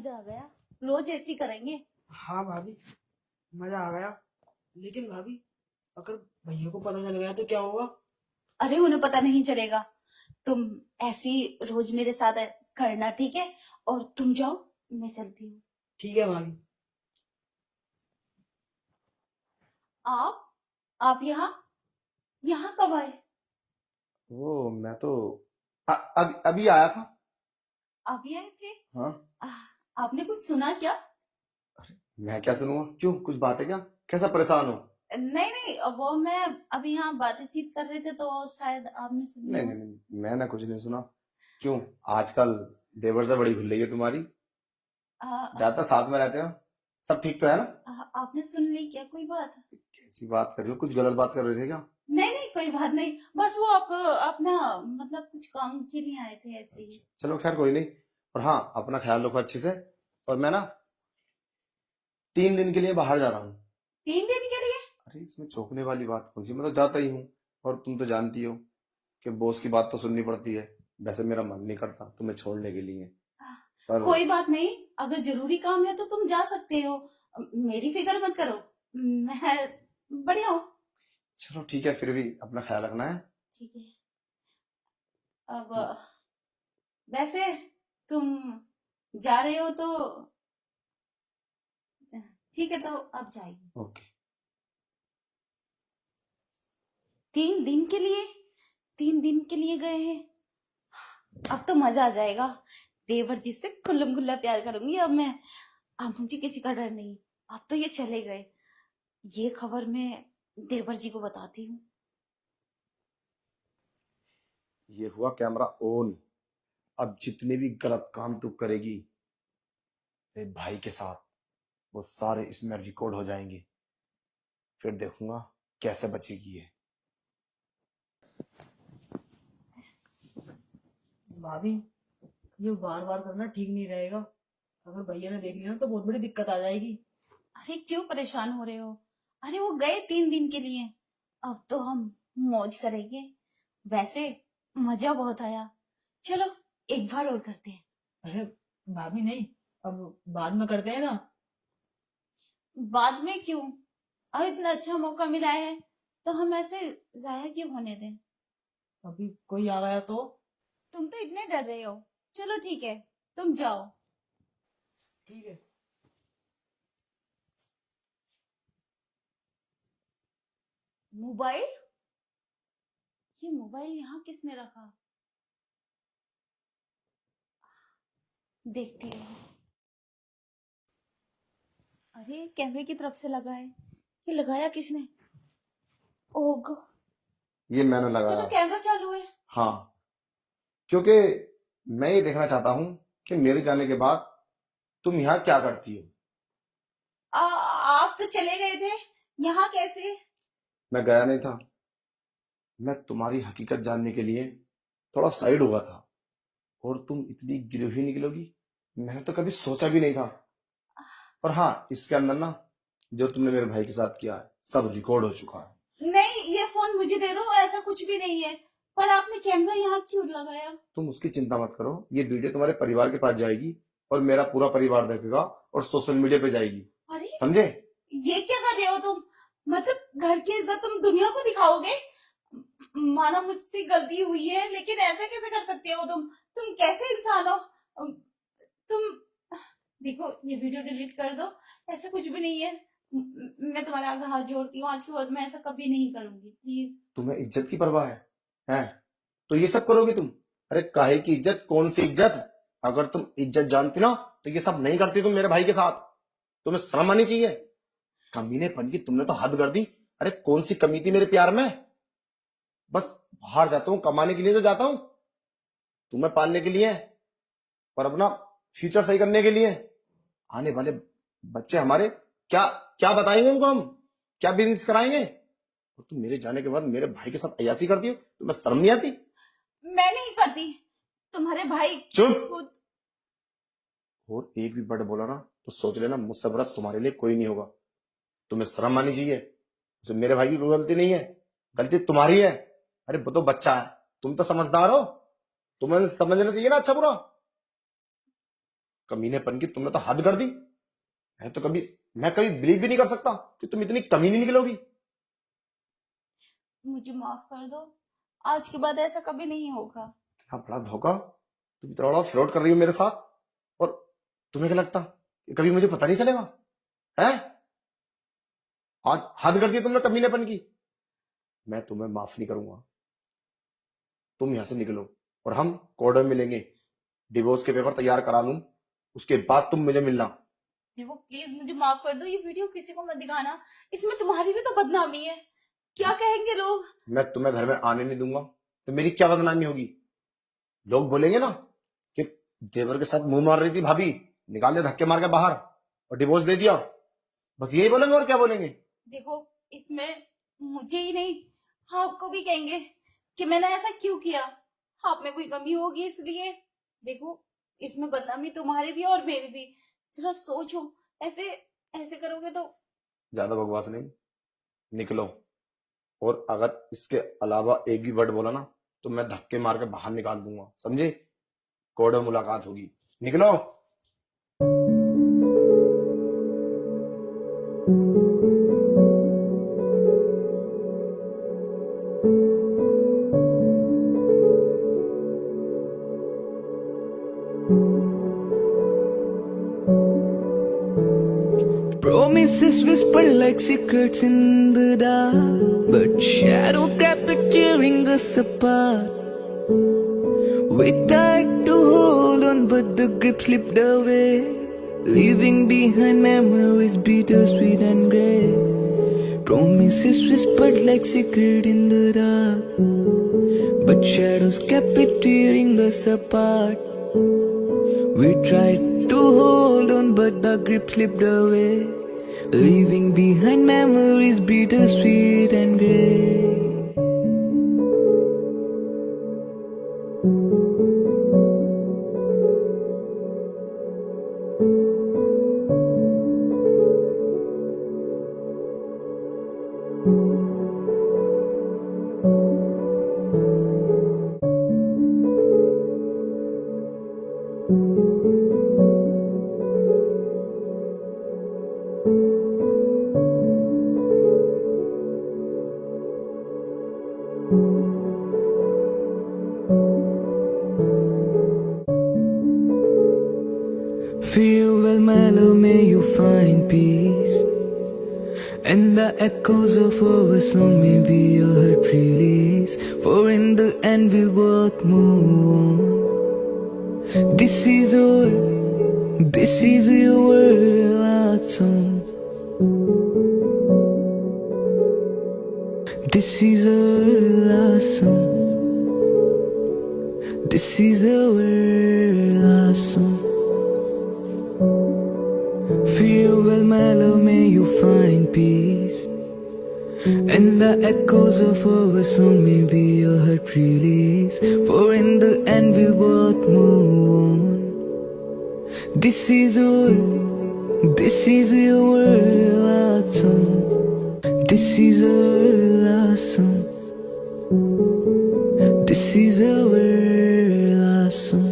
मजा आ गया। रोज ऐसी करेंगे। हाँ भाभी, मजा आ गया। लेकिन भाभी, अगर भैया को पता चल गया तो क्या होगा? अरे उन्हें पता नहीं चलेगा। तुम ऐसी रोज मेरे साथ करना, ठीक है? और तुम जाओ, मैं चलती हूँ। ठीक है भाभी। आप यहाँ यहाँ कब आए? वो मैं तो अभी अभी आया था। अभी आए थे? हाँ। आपने कुछ सुना क्या? मैं क्या सुनूंगा? क्यों, कुछ बात है क्या? कैसा परेशान हो? नहीं नहीं, वो मैं अभी यहाँ बातचीत कर रहे थे तो शायद आपने सुनी नहीं हो। नहीं नहीं, मैंने कुछ नहीं सुना। क्यों, आजकल देवर से बड़ी भूल रही है तुम्हारी। आ, ज्यादातर साथ में रहते हो। सब ठीक तो है ना? आपने सुन ली क्या कोई बात? कैसी बात कर रही हो? कुछ गलत बात कर रहे थे क्या? नहीं नहीं, कोई बात नहीं। बस वो आप अपना मतलब कुछ काम के लिए आए थे ऐसे ही। चलो खैर, कोई नहीं। और हाँ, अपना ख्याल रखो अच्छे से। और मैं ना 3 दिन के लिए बाहर जा रहा हूँ। 3 दिन के लिए? अरे इसमें चौंकने वाली बात कौन सी? मैं तो जाता ही हूँ। और तुम तो जानती हो कि बॉस की बात तो सुननी पड़ती है। वैसे मेरा मन नहीं करता तुम्हें छोड़ने के लिए, पर कोई बात नहीं, अगर जरूरी काम है तो तुम जा सकते हो। मेरी फिक्र मत करो, मैं बढ़िया हूँ। चलो ठीक है, फिर भी अपना ख्याल रखना है। ठीक है। अब वैसे तुम जा रहे हो तो ठीक है, तो अब जाइए। ओके। 3 दिन के लिए? 3 दिन के लिए गए हैं? अब तो मजा आ जाएगा। देवर जी से खुल्लम खुल्ला प्यार करूंगी अब मैं। अब मुझे किसी का डर नहीं। अब तो ये चले गए। ये खबर मैं देवर जी को बताती हूँ। ये हुआ कैमरा ऑन। अब जितने भी गलत काम तू करेगी तेरे भाई के साथ, वो सारे इसमें रिकॉर्ड हो जाएंगे। फिर देखूंगा कैसे बचेगी ये। भाभी, ये बार बार करना ठीक नहीं रहेगा। अगर भैया ने देख लिया ना तो बहुत बड़ी दिक्कत आ जाएगी। अरे क्यों परेशान हो रहे हो? अरे वो गए 3 दिन के लिए। अब तो हम मौज करेंगे। वैसे मजा बहुत आया। चलो एक बार और करते हैं। अरे भाभी नहीं, अब बाद में करते हैं ना। बाद में क्यों? अब इतना अच्छा मौका मिला है तो हम ऐसे जाया क्यों होने दें? अभी कोई आ गया तो? तुम तो इतने डर रहे हो। चलो ठीक है, तुम जाओ। ठीक है। मोबाइल? ये मोबाइल यहाँ किसने रखा? देखती हूँ। अरे कैमरे की तरफ से लगा है। ये लगाया किसने? ओह, ये मैंने इसका लगाया। तो कैमरा चालू है। हाँ, क्योंकि मैं ये देखना चाहता हूँ कि मेरे जाने के बाद तुम यहाँ क्या करती हो। आप तो चले गए थे, यहाँ कैसे? मैं गया नहीं था। मैं तुम्हारी हकीकत जानने के लिए थोड़ा साइड हुआ था। और तुम इतनी गिरी हुई निकलोगी, मैंने तो कभी सोचा भी नहीं था। पर हाँ, इसके अंदर ना जो तुमने मेरे भाई के साथ किया है सब रिकॉर्ड हो चुका है। नहीं, ये फोन मुझे दे दो, ऐसा कुछ भी नहीं है। पर आपने कैमरा यहाँ क्यों लगाया? तुम उसकी चिंता मत करो, ये वीडियो तुम्हारे परिवार के पास जाएगी और मेरा पूरा परिवार देखेगा और सोशल मीडिया पे जाएगी। अरे समझे? ये क्या कर रहे हो तुम? मतलब घर की इज्जत तुम दुनिया को दिखाओगे? मानो मुझसे गलती हुई है, लेकिन ऐसे कैसे कर सकते हो तुम? तुम कैसे इंसान हो? तुम देखो, ये वीडियो डिलीट कर दो। ऐसा कुछ भी नहीं है। मैं तुम्हारा आगे हाथ जोड़ती हूँ, आज के बाद मैं ऐसा कभी नहीं करूंगी, प्लीज। तुम्हें इज्जत की परवाह है? हैं? तो ये सब करोगे तुम? अरे काहे की इज्जत, कौन सी इज्जत? अगर तुम इज्जत जानती ना तो ये सब नहीं करती तुम मेरे भाई के साथ। तुम्हें शर्म आनी चाहिए। कमीनेपन की तुमने तो हद कर दी। अरे कौन सी कमी थी मेरे प्यार में? बस बाहर जाता हूँ कमाने के लिए तो जाता हूँ, तुम्हें पालने के लिए, पर अपना फ्यूचर सही करने के लिए। आने वाले बच्चे हमारे क्या क्या बताएंगे उनको हम? क्या बिजनेस कराएंगे? और तुम मेरे जाने के बाद मेरे भाई के साथ अयासी करती हो, तुम्हें शर्म नहीं आती? मैं नहीं करती। तुम्हारे भाई चुप। खुद। और एक भी वर्ड बोला ना तो सोच लेना मुझसे बुरा तुम्हारे लिए कोई नहीं होगा। तुम्हें शर्म आनी चाहिए। उसे मेरे भाई की कोई गलती नहीं है, गलती तुम्हारी है। अरे वो तो बच्चा है, तुम तो समझदार हो, तुम्हें समझना चाहिए ना अच्छा बुरा। कमीनेपन की तुमने तो हद कर दी। मैं कभी बिलीव भी नहीं कर सकता कि तुम इतनी कमीनी निकलोगी। मुझे माफ कर दो, आज के बाद ऐसा कभी नहीं होगा। इतना बड़ा धोखा, तुम इतना बड़ा फ्रॉड कर रही हो मेरे साथ, और तुम्हें क्या लगता कि कभी मुझे पता नहीं चलेगा? है, आज हद कर दी तुमने कमीनेपन की। मैं तुम्हें माफ नहीं करूंगा। तुम यहां से निकलो और हम कोर्ट में मिलेंगे। डिवोर्स के पेपर तैयार करा लूं, उसके बाद तुम मुझे मिलना। देखो प्लीज मुझे माफ कर दो, ये वीडियो किसी को मत दिखाना, इसमें तुम्हारी भी तो बदनामी है। क्या कहेंगे लोग? मैं तुम्हें घर में आने नहीं दूंगा, तो मेरी क्या बदनामी होगी? लोग बोलेंगे ना कि देवर के साथ मुंह मार रही थी भाभी, निकाल दिया धक्के मार के बाहर और डिवोर्स दे दिया। बस यही बोलेंगे, और क्या बोलेंगे? देखो इसमें मुझे ही नहीं, आपको भी कहेंगे कि मैंने ऐसा क्यों किया, आप में कोई कमी होगी इसलिए। देखो इसमें बदनामी तुम्हारी भी और मेरी भी, जरा सोचो, ऐसे ऐसे करोगे तो। ज्यादा बकवास नहीं, निकलो। और अगर इसके अलावा एक भी वर्ड बोला ना तो मैं धक्के मार के बाहर निकाल दूंगा, समझे? कोर्ट में मुलाकात होगी, निकलो। Promises whisper like secrets in the dark, but shadow kept tearing us apart. We tried to hold on, but the grip slipped away, leaving behind memories bittersweet and gray. Promises whispered like secret in the dark, but shadows kept tearing us apart. We tried to hold on, but the grip slipped away, leaving behind memories bittersweet and gray. Farewell, my love, may you find peace, and the echoes of our song may be your heart release. For in the end we'll both move on. This is your last song. This is our last song. This is our last song. Farewell, my love, may you find peace, and the echoes of our song may be your heart release. For in the end we'll both move on. This is your last song. This is our last song. This is our last song.